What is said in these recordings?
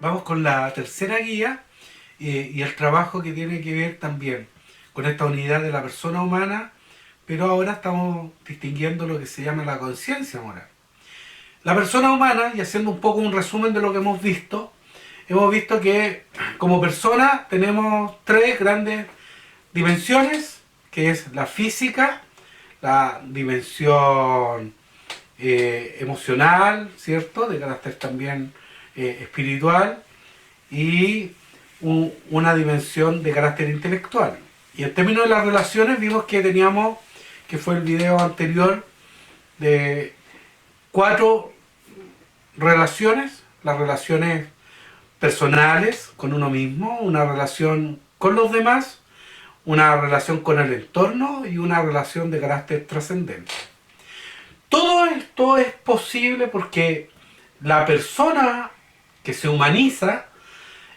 vamos con la tercera guía y el trabajo que tiene que ver también con esta unidad de la persona humana, pero ahora estamos distinguiendo lo que se llama la conciencia moral. La persona humana, y haciendo un poco un resumen de lo que hemos visto que como persona tenemos tres grandes dimensiones, que es la física, la dimensión emocional, ¿cierto?, de carácter también espiritual, y una dimensión de carácter intelectual. Y en términos de las relaciones vimos que teníamos, que fue el video anterior, de 4 relaciones: las relaciones personales con uno mismo, una relación con los demás, una relación con el entorno y una relación de carácter trascendente. Todo esto es posible porque la persona que se humaniza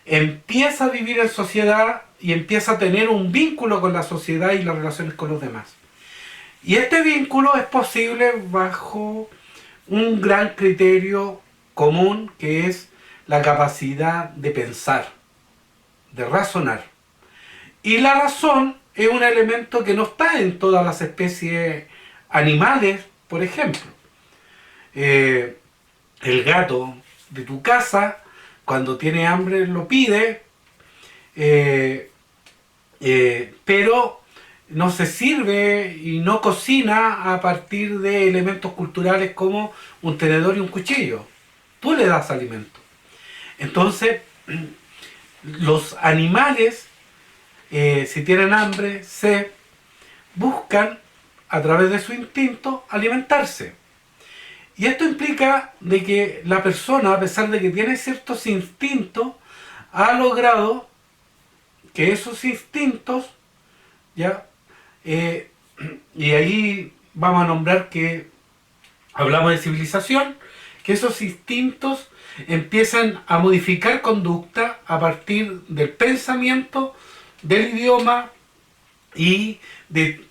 empieza a vivir en sociedad y empieza a tener un vínculo con la sociedad y las relaciones con los demás. Y este vínculo es posible bajo un gran criterio común, que es la capacidad de pensar, de razonar. Y la razón es un elemento que no está en todas las especies animales. Por ejemplo, el gato de tu casa, cuando tiene hambre, lo pide, pero no se sirve y no cocina a partir de elementos culturales como un tenedor y un cuchillo. Tú le das alimento. Entonces, los animales, si tienen hambre, se buscan a través de su instinto alimentarse. Y esto implica de que la persona, a pesar de que tiene ciertos instintos, ha logrado que esos instintos, ¿ya? Y ahí vamos a nombrar que hablamos de civilización, que esos instintos empiezan a modificar conducta a partir del pensamiento, del idioma y de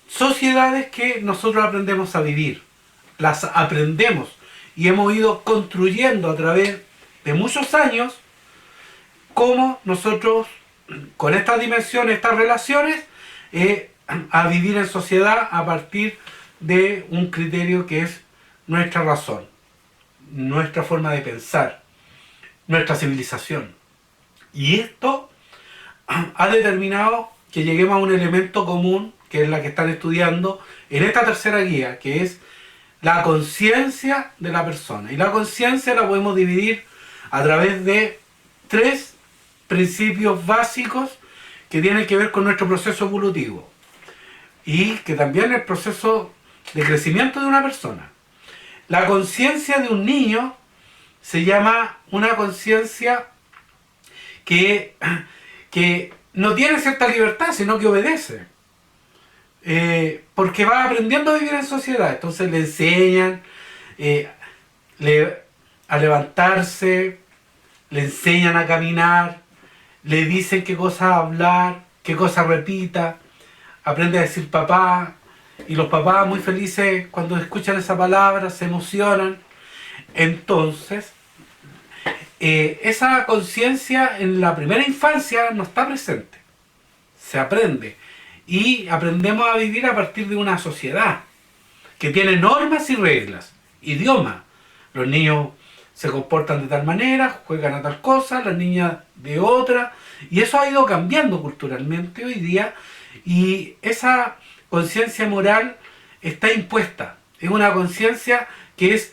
sociedades que nosotros aprendemos a vivir. Las aprendemos y hemos ido construyendo a través de muchos años cómo nosotros, con estas dimensiones, estas relaciones, a vivir en sociedad a partir de un criterio que es nuestra razón, nuestra forma de pensar, nuestra civilización. Y esto ha determinado que lleguemos a un elemento común, que es la que están estudiando en esta tercera guía, que es la conciencia de la persona. Y la conciencia la podemos dividir a través de 3 principios básicos que tienen que ver con nuestro proceso evolutivo y que también es el proceso de crecimiento de una persona. La conciencia de un niño se llama una conciencia que no tiene cierta libertad, sino que obedece. Porque va aprendiendo a vivir en sociedad. Entonces le enseñan a levantarse, le enseñan a caminar, le dicen qué cosa hablar, qué cosa repita, aprende a decir papá, y los papás muy felices cuando escuchan esa palabra, se emocionan. Entonces, esa conciencia en la primera infancia no está presente, se aprende. Y aprendemos a vivir a partir de una sociedad que tiene normas y reglas, idioma. Los niños se comportan de tal manera, juegan a tal cosa, las niñas de otra, y eso ha ido cambiando culturalmente hoy día, y esa conciencia moral está impuesta. Es una conciencia que es,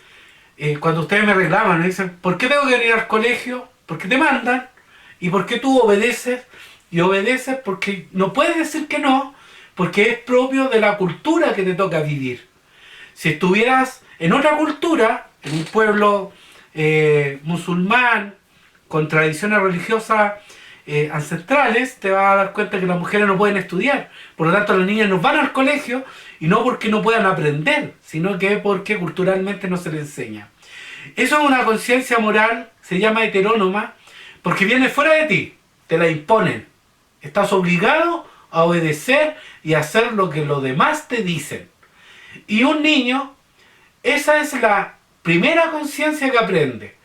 cuando ustedes me reclaman, me dicen, ¿por qué tengo que venir al colegio? Porque te mandan, y ¿por qué tú obedeces? Y obedeces porque no puedes decir que no, porque es propio de la cultura que te toca vivir. Si estuvieras en otra cultura, en un pueblo musulmán, con tradiciones religiosas ancestrales, te vas a dar cuenta que las mujeres no pueden estudiar. Por lo tanto, las niñas no van al colegio, y no porque no puedan aprender, sino que porque culturalmente no se les enseña. Eso es una conciencia moral, se llama heterónoma, porque viene fuera de ti, te la imponen. Estás obligado a obedecer y a hacer lo que los demás te dicen. Y un niño, esa es la primera conciencia que aprende.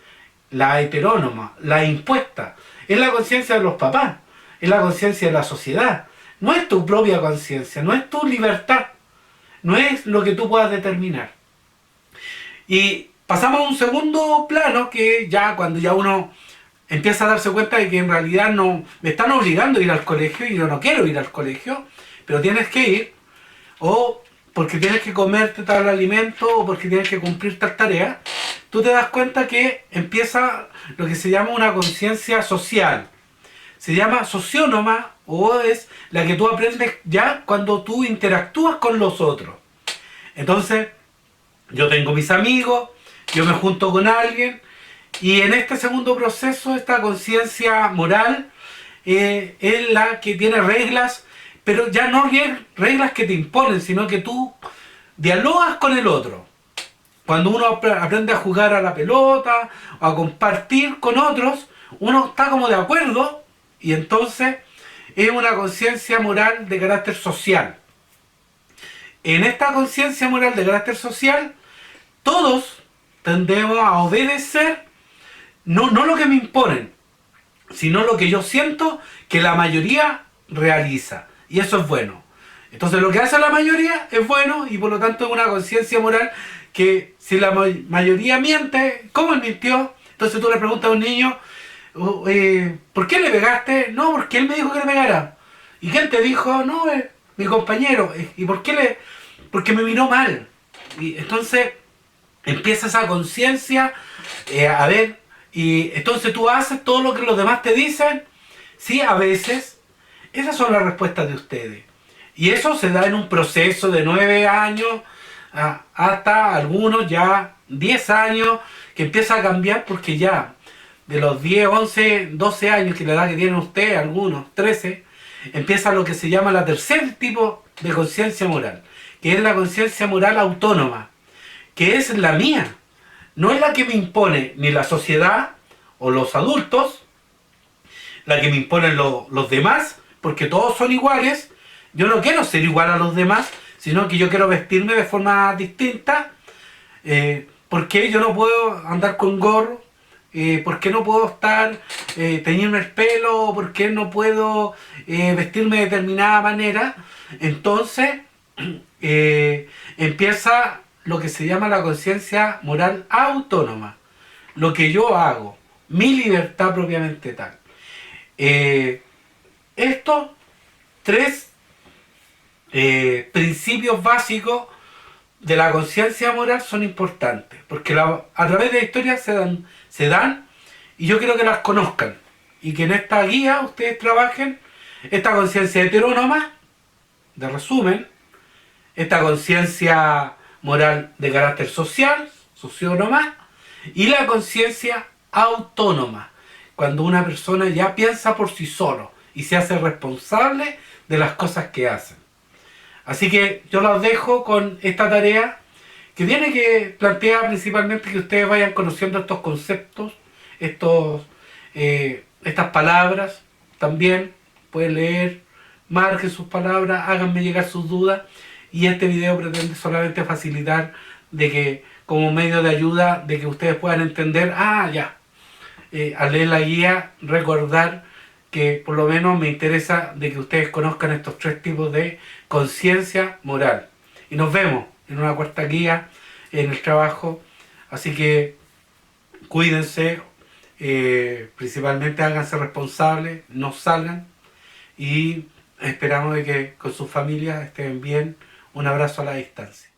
la heterónoma, la impuesta. Es la conciencia de los papás, es la conciencia de la sociedad. No es tu propia conciencia, no es tu libertad, no es lo que tú puedas determinar. Y pasamos a un segundo plano, que ya cuando ya uno empieza a darse cuenta de que en realidad no me están obligando a ir al colegio y yo no quiero ir al colegio, pero tienes que ir, o porque tienes que comerte tal alimento, o porque tienes que cumplir tal tarea, tú te das cuenta que empieza lo que se llama una conciencia social. Se llama sociónoma, o es la que tú aprendes ya cuando tú interactúas con los otros. Entonces, yo tengo mis amigos, yo me junto con alguien, y en este segundo proceso, esta conciencia moral es la que tiene reglas, pero ya no reglas que te imponen, sino que tú dialogas con el otro. Cuando uno aprende a jugar a la pelota, o a compartir con otros, uno está como de acuerdo, y entonces es una conciencia moral de carácter social. En esta conciencia moral de carácter social, todos tendemos a obedecer, no lo que me imponen, sino lo que yo siento que la mayoría realiza. Y eso es bueno. Entonces lo que hace la mayoría es bueno, y por lo tanto es una conciencia moral que si la mayoría miente, ¿cómo él mintió? Entonces tú le preguntas a un niño, ¿por qué le pegaste? No, porque él me dijo que le pegara. ¿Y quién te dijo? No, mi compañero. ¿Y por qué porque me miró mal? Y entonces empieza esa conciencia a ver, y entonces tú haces todo lo que los demás te dicen. Sí, a veces. Esas son las respuestas de ustedes. Y eso se da en un proceso de 9 años hasta algunos ya 10 años, que empieza a cambiar, porque ya de los 10, 11, 12 años, que la edad que tienen ustedes, algunos 13, empieza lo que se llama la tercer tipo de conciencia moral, que es la conciencia moral autónoma, que es la mía. No es la que me impone ni la sociedad o los adultos, la que me imponen los demás, porque todos son iguales. Yo no quiero ser igual a los demás, sino que yo quiero vestirme de forma distinta. ¿Por qué yo no puedo andar con gorro? ¿Por qué no puedo teñirme el pelo? ¿Por qué no puedo vestirme de determinada manera? Entonces empieza lo que se llama la conciencia moral autónoma. Lo que yo hago, mi libertad propiamente tal. Estos 3 principios básicos de la conciencia moral son importantes, porque a través de la historia se dan, y yo quiero que las conozcan, y que en esta guía ustedes trabajen esta conciencia heterónoma, de resumen, esta conciencia moral de carácter social, sociónoma, y la conciencia autónoma, cuando una persona ya piensa por sí solo y se hace responsable de las cosas que hacen. Así que yo los dejo con esta tarea, que tiene que plantear principalmente que ustedes vayan conociendo estos conceptos, estas palabras. También pueden leer, marquen sus palabras, háganme llegar sus dudas, y este video pretende solamente facilitar de que, como medio de ayuda, de que ustedes puedan entender, al leer la guía, recordar que por lo menos me interesa de que ustedes conozcan estos 3 tipos de conciencia moral. Y nos vemos en una cuarta guía en el trabajo. Así que cuídense, principalmente háganse responsables, no salgan, y esperamos de que con sus familias estén bien. Un abrazo a la distancia.